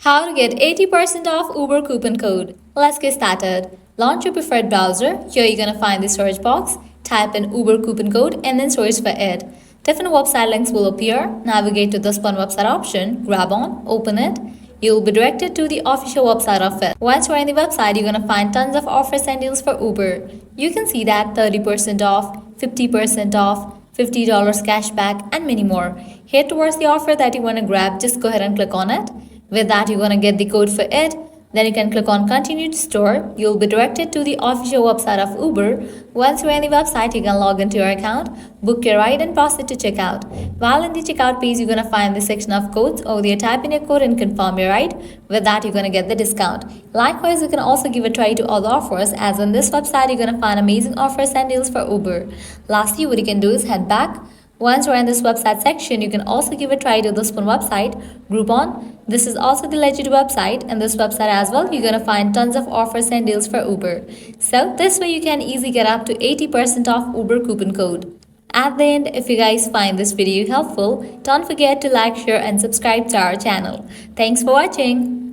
How to get 80% off Uber coupon code. Let's get started. Launch your preferred browser. Here you're gonna find the search box. Type in Uber coupon code and then search for it. Different website links will appear. Navigate to this one website option. Grab on, open it. You'll be directed to the official website of it. Once you're in the website, you're gonna find tons of offers and deals for Uber. You can see that 30% off, 50% off, $50 cashback, and many more. Head towards the offer that you want to grab. Just go ahead and click on it. With that, you're going to get the code for it. Then you can click on continue to store. You'll be directed to the official website of Uber. Once you're in the website, you can log into your account, book your ride, and proceed to checkout. While in the checkout page, you're going to find the section of codes. Over there, type in your code and confirm your ride. With that, you're going to get the discount. Likewise, you can also give a try to other offers, as on this website, you're going to find amazing offers and deals for Uber. Lastly, what you can do is head back. Once you're in this website section, you can also give a try to this one website, Groupon. This is also the legit website, and this website as well, you're going to find tons of offers and deals for Uber. So this way you can easily get up to 80% off Uber coupon code. At the end, if you guys find this video helpful, don't forget to like, share and subscribe to our channel. Thanks for watching.